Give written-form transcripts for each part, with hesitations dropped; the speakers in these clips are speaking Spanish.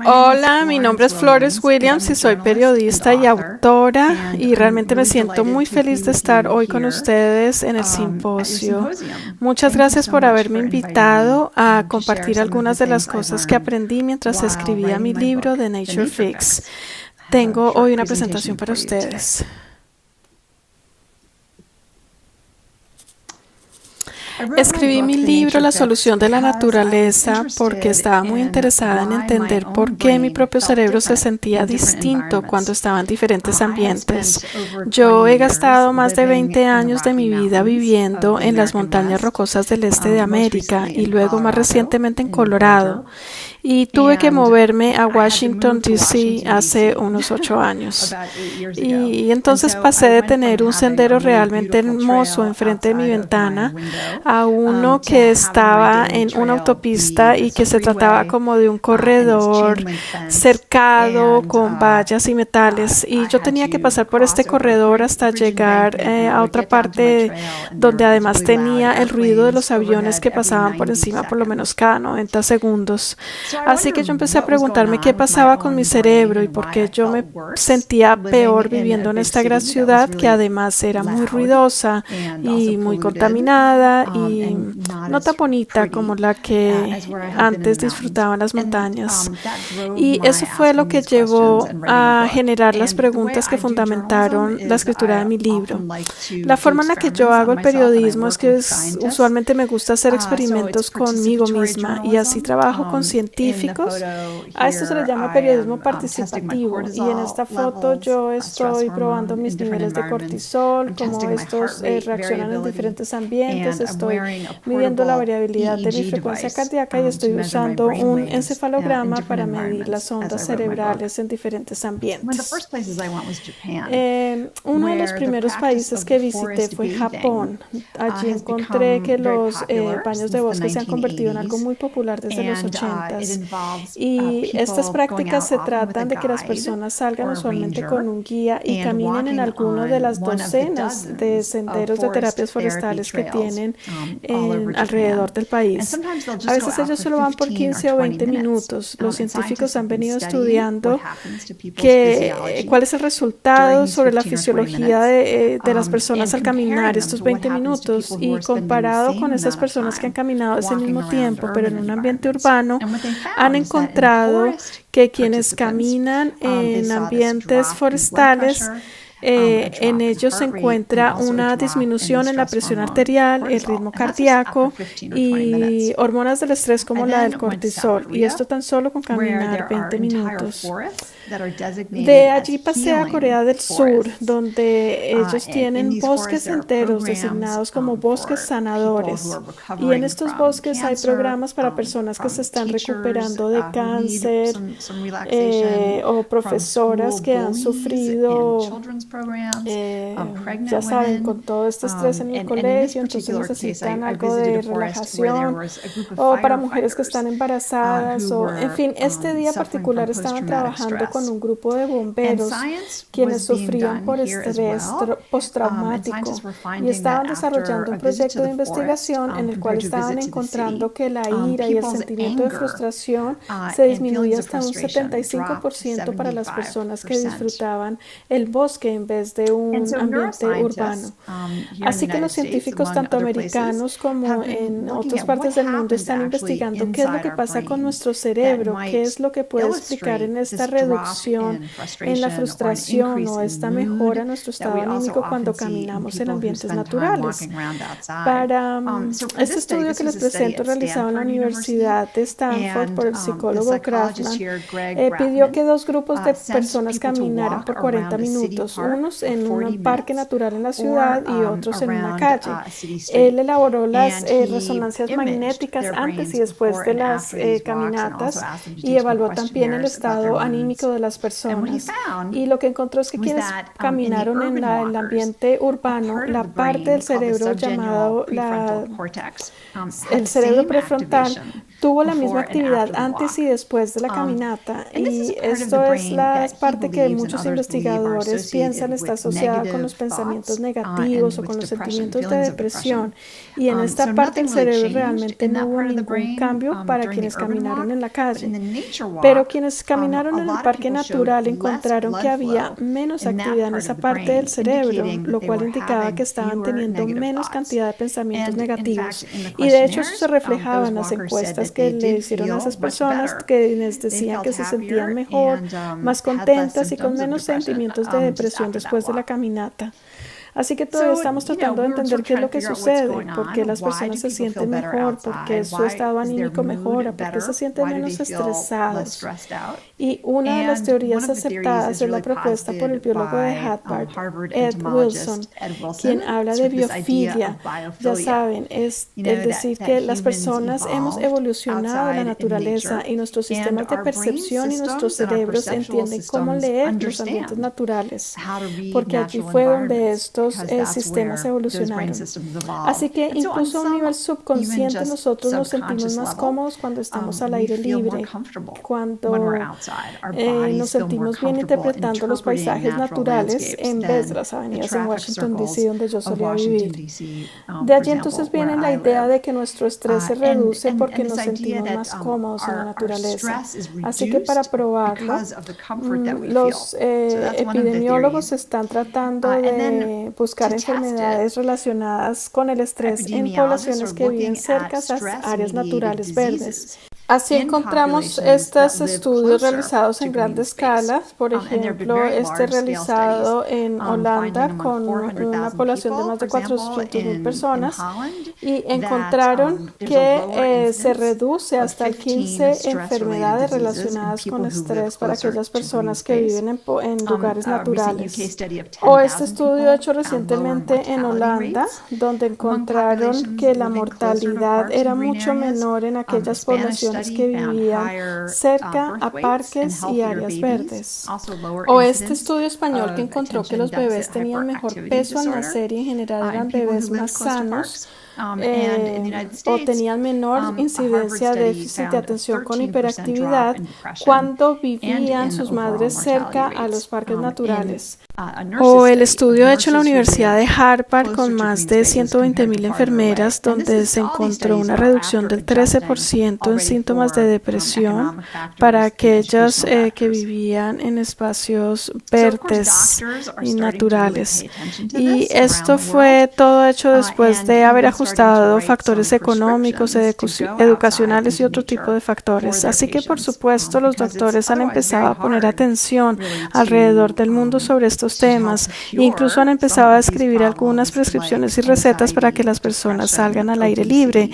Hola, mi nombre es Flores Williams y soy periodista y autora y realmente me siento muy feliz de estar hoy con ustedes en el simposio. Muchas gracias por haberme invitado a compartir algunas de las cosas que aprendí mientras escribía mi libro The Nature Fix. Tengo hoy una presentación para ustedes. Escribí mi libro La solución de la naturaleza porque estaba muy interesada en entender por qué mi propio cerebro se sentía distinto cuando estaba en diferentes ambientes. Yo he gastado más de 20 años de mi vida viviendo en las montañas rocosas del este de América y luego más recientemente en Colorado. Y tuve que moverme a Washington, D.C. hace unos 8 años. Y entonces pasé de tener un sendero realmente hermoso enfrente de mi ventana a uno que estaba en una autopista y que se trataba como de un corredor cercado con vallas y metales. Y yo tenía que pasar por este corredor hasta llegar a otra parte donde además tenía el ruido de los aviones que pasaban por encima por lo menos cada 90 segundos. Así que yo empecé a preguntarme qué pasaba con mi cerebro y por qué yo me sentía peor viviendo en esta gran ciudad que además era muy ruidosa y muy contaminada y no tan bonita como la que antes disfrutaba en las montañas. Y eso fue lo que llevó a generar las preguntas que fundamentaron la escritura de mi libro. La forma en la que yo hago el periodismo es que usualmente me gusta hacer experimentos conmigo misma y así trabajo con científicos. A esto se le llama periodismo participativo y en esta foto yo estoy probando mis niveles de cortisol, cómo estos reaccionan en diferentes ambientes, estoy midiendo la variabilidad de mi frecuencia cardíaca y estoy usando un encefalograma para medir las ondas cerebrales en diferentes ambientes. Uno de los primeros países que visité fue Japón. Allí encontré que los baños de bosque se han convertido en algo muy popular desde los 80s. Y estas prácticas se tratan de que las personas salgan usualmente con un guía y caminen en alguno de las docenas de senderos de terapias forestales que tienen alrededor del país. A veces ellos solo van por 15 o 20 minutos. Los científicos han venido estudiando cuál es el resultado sobre la fisiología de las personas al caminar estos 20 minutos y comparado con esas personas que han caminado ese mismo tiempo, pero en un ambiente urbano, han encontrado que quienes caminan en ambientes forestales, en ellos se encuentra una disminución en la presión arterial, el ritmo cardíaco y hormonas del estrés como la del cortisol, y esto tan solo con caminar 20 minutos. De allí pasé a Corea del Sur, donde ellos tienen bosques enteros designados como bosques sanadores. Y en estos bosques hay programas para personas que se están recuperando de cáncer o profesoras que han sufrido, ya saben, con todo este estrés en el colegio, entonces necesitan algo de relajación, o para mujeres que están embarazadas, o en fin, este día particular estaban trabajando con un grupo de bomberos quienes sufrían por estrés postraumático y estaban desarrollando un proyecto de investigación en el cual estaban encontrando que la ira y el sentimiento de frustración se disminuía hasta un 75% para las personas que disfrutaban el bosque en vez de un ambiente urbano. Así que los científicos tanto americanos como en otras partes del mundo están investigando qué es lo que pasa con nuestro cerebro, qué es lo que puede explicar en esta reducción en la frustración o esta mejora en nuestro estado anímico cuando caminamos en ambientes naturales. Para este estudio que les presento, realizado en la Universidad de Stanford por el psicólogo Grafman, pidió que dos grupos de personas caminaran por 40 minutos, unos en un parque natural en la ciudad y otros en una calle. Él elaboró las resonancias magnéticas antes y después de las caminatas y evaluó también el estado anímico de las personas. Y lo que encontró es que quienes caminaron en el ambiente urbano, la parte del cerebro llamado el cerebro prefrontal tuvo la misma actividad antes y después de la caminata, y esto es la parte que muchos investigadores piensan está asociada con los pensamientos negativos o con los sentimientos de depresión, y en esta parte del cerebro realmente no hubo ningún cambio para quienes caminaron en la calle, pero quienes caminaron en el parque natural encontraron que había menos actividad en esa parte del cerebro, lo cual indicaba que estaban teniendo menos cantidad de pensamientos negativos, y de hecho eso se reflejaba en las encuestas que le hicieron a esas personas, que les decían que se sentían mejor, más contentas y con menos sentimientos de depresión después de la caminata. Así que todavía estamos tratando de entender qué es lo que sucede, por qué las personas se sienten mejor, por qué su estado anímico mejora, por qué se sienten menos estresados. Y una de las teorías aceptadas es la propuesta por el biólogo de Harvard, Ed Wilson, quien habla de biofilia. Ya saben, es decir que las personas hemos evolucionado en la naturaleza y nuestros sistemas de percepción y nuestros cerebros entienden cómo leer los ambientes naturales, porque allí fue donde estos sistemas evolucionaron. Así que incluso a un nivel subconsciente nosotros nos sentimos más cómodos cuando estamos al aire libre, cuando nos sentimos bien interpretando los paisajes naturales en vez de las avenidas en Washington, D.C., donde yo solía vivir. De allí entonces viene la idea de que nuestro estrés se reduce porque nos sentimos más cómodos en la naturaleza. Así que para probarlo, los epidemiólogos están tratando de buscar enfermedades relacionadas con el estrés en poblaciones que viven cerca a áreas naturales verdes. Así encontramos estos estudios realizados en grande escala, por ejemplo, realizado en Holanda con una población de más de 400,000 personas, y encontraron que se reduce hasta el 15 enfermedades relacionadas con estrés para aquellas personas que viven en lugares naturales. O este estudio hecho recientemente en Holanda, donde encontraron que la mortalidad era mucho menor en aquellas poblaciones que vivían cerca a parques y áreas verdes. O este estudio español que encontró que los bebés tenían mejor peso al nacer y en general eran bebés más sanos, o tenían menor incidencia de déficit de atención con hiperactividad cuando vivían sus madres cerca a los parques naturales. O el estudio hecho en la Universidad de Harvard con más de 120,000 enfermeras, donde se encontró una reducción del 13% en síntomas de depresión para aquellos que vivían en espacios verdes y naturales. Y esto fue todo hecho después de haber ajustado factores económicos, educacionales y otro tipo de factores. Así que, por supuesto, los doctores han empezado a poner atención alrededor del mundo sobre estos temas, e incluso han empezado a escribir algunas prescripciones y recetas para que las personas salgan al aire libre,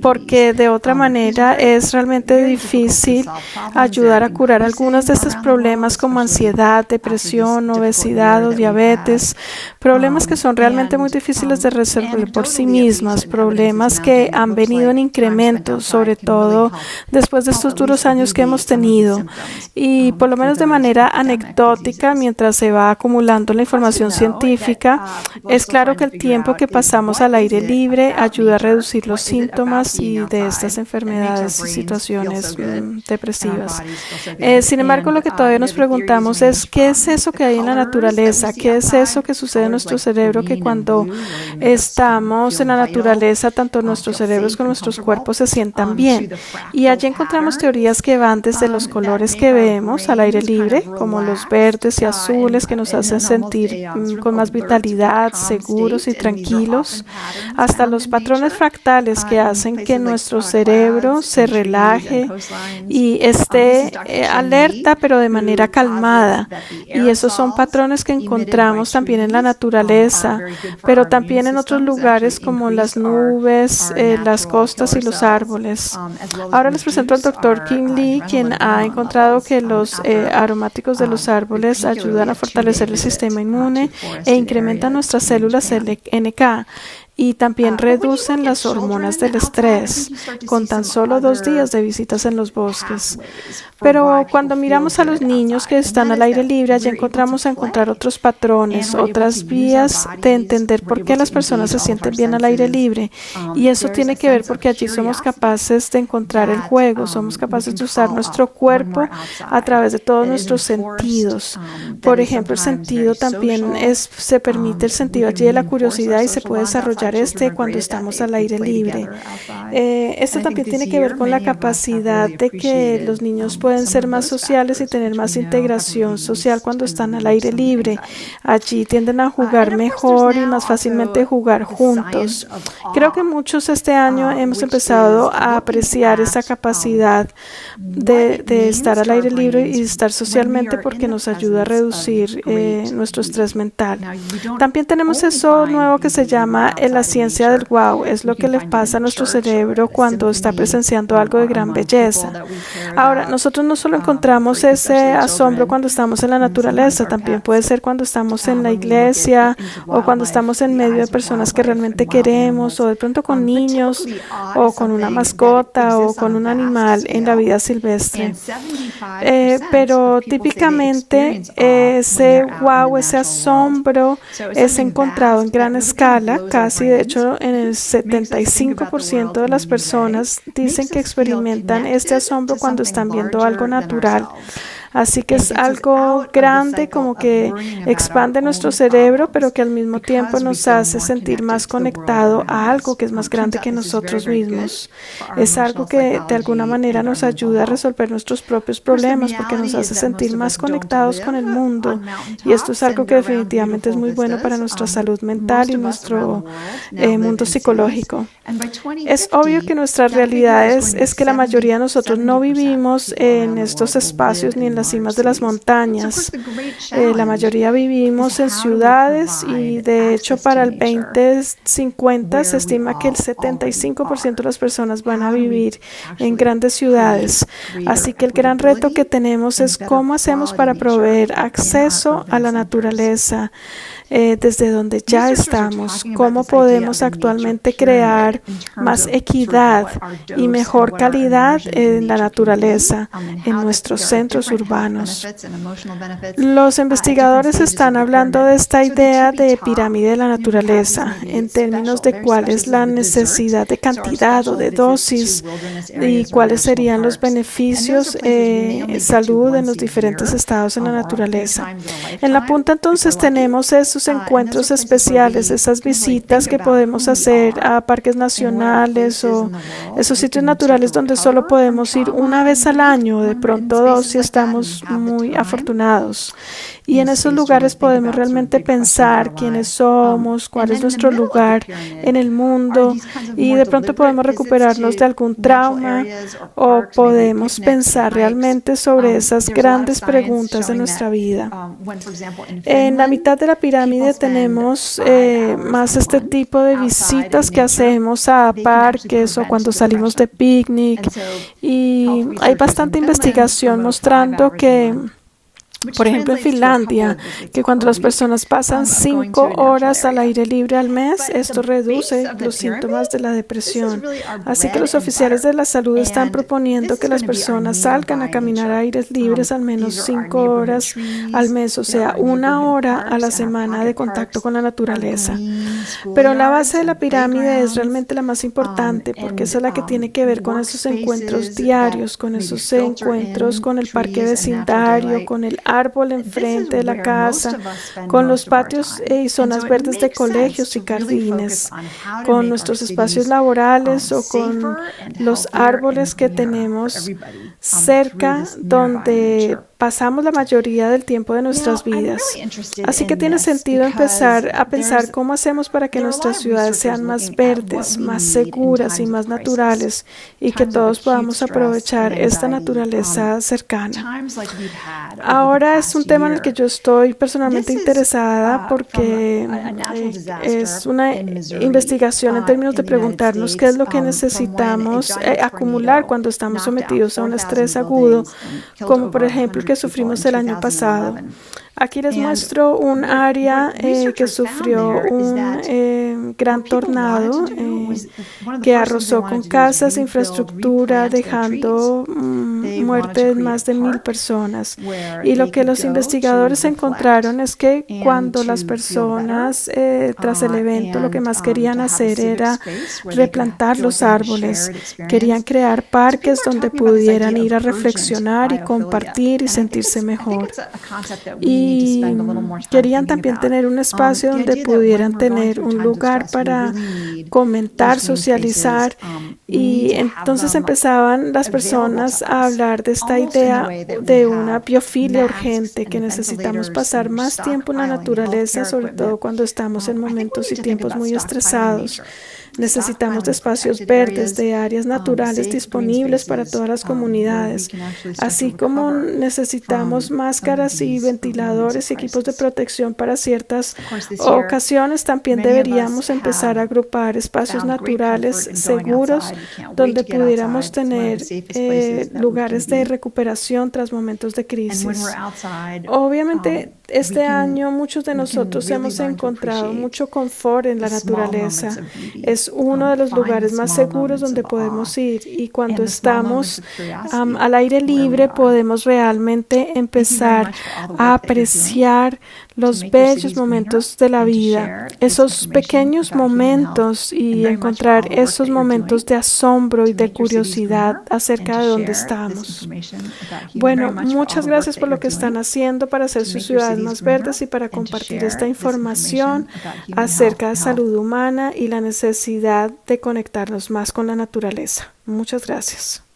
porque de otra manera es realmente difícil ayudar a curar algunos de estos problemas como ansiedad, depresión, obesidad o diabetes, problemas que son realmente muy difíciles de resolver por sí mismas, problemas que han venido en incremento, sobre todo después de estos duros años que hemos tenido, y por lo menos de manera anecdótica, mientras se va acumulando la información científica, es claro que el tiempo que pasamos al aire libre ayuda a reducir los síntomas y de estas enfermedades y situaciones depresivas. Sin embargo, lo que todavía nos preguntamos es ¿qué es eso que hay en la naturaleza? ¿Qué es eso que sucede en nuestro cerebro que cuando estamos en la naturaleza, tanto nuestros cerebros como nuestros cuerpos se sientan bien? Y allí encontramos teorías que van desde los colores que vemos al aire libre, como los verdes y azules que nos hacen sentir con más vitalidad, seguros y tranquilos, hasta los patrones fractales que hacen que nuestro cerebro se relaje y esté alerta pero de manera calmada. Y esos son patrones que encontramos también en la naturaleza, pero también en otros lugares como las nubes, las costas y los árboles. Ahora les presento al Dr. Kim Lee, quien ha encontrado que los aromáticos de los árboles ayudan a fortalecer el sistema inmune e incrementan nuestras células NK. y también reducen las hormonas del estrés con tan solo 2 días de visitas en los bosques. Pero cuando miramos a los niños que están al aire libre, allí encontramos otros patrones, otras vías de entender por qué las personas se sienten bien al aire libre. Y eso tiene que ver porque allí somos capaces de encontrar el juego, somos capaces de usar nuestro cuerpo a través de todos nuestros sentidos. Por ejemplo, el sentido también se permite el sentido allí de la curiosidad y se puede desarrollar cuando estamos al aire libre. Esto también tiene que ver con la capacidad de que los niños pueden ser más sociales y tener más integración social cuando están al aire libre. Allí tienden a jugar mejor y más fácilmente jugar juntos. Creo que muchos este año hemos empezado a apreciar esa capacidad de estar al aire libre y estar socialmente porque nos ayuda a reducir nuestro estrés mental. También tenemos eso nuevo que se llama la ciencia del wow. Es lo que le pasa a nuestro cerebro cuando está presenciando algo de gran belleza. Ahora, nosotros no solo encontramos ese asombro cuando estamos en la naturaleza, también puede ser cuando estamos en la iglesia o cuando estamos en medio de personas que realmente queremos o de pronto con niños o con una mascota o con un animal en la vida silvestre. Pero típicamente ese wow, ese asombro es encontrado en gran escala, casi de hecho en el 75% de las personas dicen que experimentan este asombro cuando están viendo algo natural. Así que es algo grande, como que expande nuestro cerebro, pero que al mismo tiempo nos hace sentir más conectado a algo que es más grande que nosotros mismos. Es algo que de alguna manera nos ayuda a resolver nuestros propios problemas porque nos hace sentir más conectados con el mundo. Y esto es algo que definitivamente es muy bueno para nuestra salud mental y nuestro mundo psicológico. Es obvio que nuestra realidad es que la mayoría de nosotros no vivimos en estos espacios ni en las cimas de las montañas. La mayoría vivimos en ciudades y de hecho para el 2050 se estima que el 75% de las personas van a vivir en grandes ciudades. Así que el gran reto que tenemos es cómo hacemos para proveer acceso a la naturaleza desde donde ya estamos, cómo podemos actualmente crear más equidad y mejor calidad en la naturaleza, en nuestros centros urbanos. Los investigadores están hablando de esta idea de pirámide de la naturaleza en términos de cuál es la necesidad de cantidad o de dosis y cuáles serían los beneficios salud en los diferentes estados en la naturaleza. En la punta entonces tenemos esos encuentros especiales, esas visitas que podemos hacer a parques nacionales o esos sitios naturales donde solo podemos ir una vez al año, de pronto 2 si estamos muy afortunados. Y en esos lugares podemos realmente pensar quiénes somos, cuál es nuestro lugar en el mundo y de pronto podemos recuperarnos de algún trauma o podemos pensar realmente sobre esas grandes preguntas de nuestra vida. En la mitad de la pirámide tenemos más este tipo de visitas que hacemos a parques o cuando salimos de picnic y hay bastante investigación mostrando que por ejemplo, en Finlandia, que cuando las personas pasan 5 horas al aire libre al mes, esto reduce los síntomas de la depresión. Así que los oficiales de la salud están proponiendo que las personas salgan a caminar a aires libres al menos 5 horas al mes, o sea, 1 hora a la semana de contacto con la naturaleza. Pero la base de la pirámide es realmente la más importante, porque esa es la que tiene que ver con esos encuentros diarios, con esos encuentros con el parque vecindario, con el árbol enfrente de la casa, con los patios y zonas verdes de colegios y jardines, con nuestros espacios laborales o con los árboles que tenemos cerca donde pasamos la mayoría del tiempo de nuestras vidas. Así que tiene sentido empezar a pensar cómo hacemos para que nuestras ciudades sean más verdes, más seguras y más naturales y que todos podamos aprovechar esta naturaleza cercana. Ahora es un tema en el que yo estoy personalmente interesada porque es una investigación en términos de preguntarnos qué es lo que necesitamos acumular cuando estamos sometidos a un estrés agudo, como por ejemplo que sufrimos el año pasado. Aquí les muestro un área que sufrió un gran tornado que arrasó con casas, infraestructura, dejando muerte de más de 1,000 personas. Y lo que los investigadores encontraron es que cuando las personas tras el evento lo que más querían hacer era replantar los árboles, querían crear parques donde pudieran ir a reflexionar y compartir y sentirse mejor. Y querían también tener un espacio donde pudieran tener un lugar para comentar, socializar, y entonces empezaban las personas a hablar de esta idea de una biofilia urgente, que necesitamos pasar más tiempo en la naturaleza, sobre todo cuando estamos en momentos y tiempos muy estresados. Necesitamos de espacios verdes, de áreas naturales disponibles para todas las comunidades, así como necesitamos máscaras y ventiladores y equipos de protección para ciertas ocasiones. También deberíamos empezar a agrupar espacios naturales seguros donde pudiéramos tener lugares de recuperación tras momentos de crisis. Obviamente, este año muchos de nosotros hemos encontrado mucho confort en la naturaleza. Es uno de los lugares más seguros donde podemos ir, y cuando estamos al aire libre podemos realmente empezar a apreciar los bellos momentos de la vida, esos pequeños momentos, y encontrar esos momentos de asombro y de curiosidad acerca de dónde estamos. Bueno, muchas gracias por lo que están haciendo para hacer sus ciudades más verdes y para compartir esta información acerca de salud humana y la necesidad de conectarnos más con la naturaleza. Muchas gracias.